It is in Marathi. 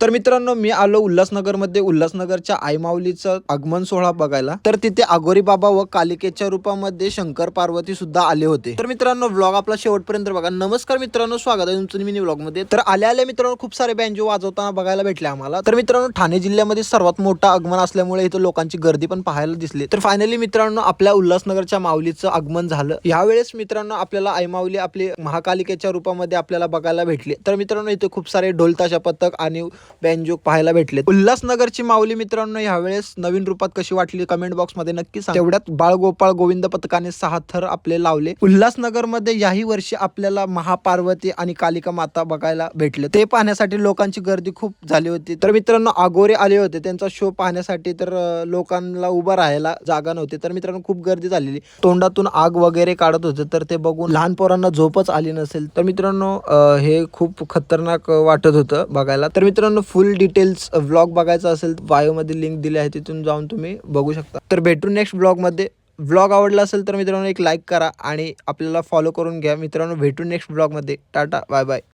तर मित्रांनो मी आलो उल्हासनगरमध्ये उल्हासनगरच्या आई माऊलीचं आगमन सोहळा बघायला। तर तिथे अघोरी बाबा व कालिकेच्या रूपामध्ये शंकर पार्वती सुद्धा आले होते। तर मित्रांनो व्लॉग आपला शेवटपर्यंत बघा। नमस्कार मित्रांनो, स्वागत आहे तुमचं मिनी व्लॉग मध्ये। तर आले मित्रांनो खूप सारे बँजो वाजवताना बघायला भेटले आम्हाला। तर मित्रांनो ठाणे जिल्ह्यामध्ये सर्वात मोठा आगमन असल्यामुळे इथे लोकांची गर्दी पण पाहायला दिसली। तर फायनली मित्रांनो आपल्या उल्हासनगरच्या माऊलीचं आगमन झालं। यावेळेस मित्रांनो आपल्याला आई माऊली आपली महाकालिकेच्या रूपामध्ये आपल्याला बघायला भेटली। तर मित्रांनो इथे खूप सारे ढोल ताशा पथक आणि बँजो पाहायला भेटले। उल्हासनगरची माऊली मित्रांनो यावेळेस नवीन रूपात कशी वाटली कमेंट बॉक्स मध्ये नक्की सांगा। तेवढ्यात बाळगोपाळ गोविंद पथकाने 6 थर आपले लावले। उल्हासनगर मध्ये याही वर्षी आपल्याला महापार्वती आणि कालिका माता बघायला भेटले। ते पाहण्यासाठी लोकांची गर्दी खूप झाली होती। तर मित्रांनो अघोरे आले होते त्यांचा शो पाहण्यासाठी। तर लोकांना उभा राहायला जागा नव्हती। तर मित्रांनो खूप गर्दी झालेली, तोंडातून आग वगैरे काढत होते। तर ते बघून लहान पोरांना झोपच आली नसेल। तर मित्रांनो हे खूप खतरनाक वाटत होतं बघायला। तर मित्रांनो फुल डिटेल्स व्लॉग बघायचा असेल बायो मध्ये लिंक दिली आहे, तिथून जाऊन तुम्ही बघू शकता। तर भेटू नेक्स्ट ब्लॉग मध्ये। व्लॉग आवडला असेल तर मित्रांनो एक लाईक करा आणि आपल्याला फॉलो करून घ्या मित्रांनो। भेटू नेक्स्ट ब्लॉग मध्ये। Tata bye bye.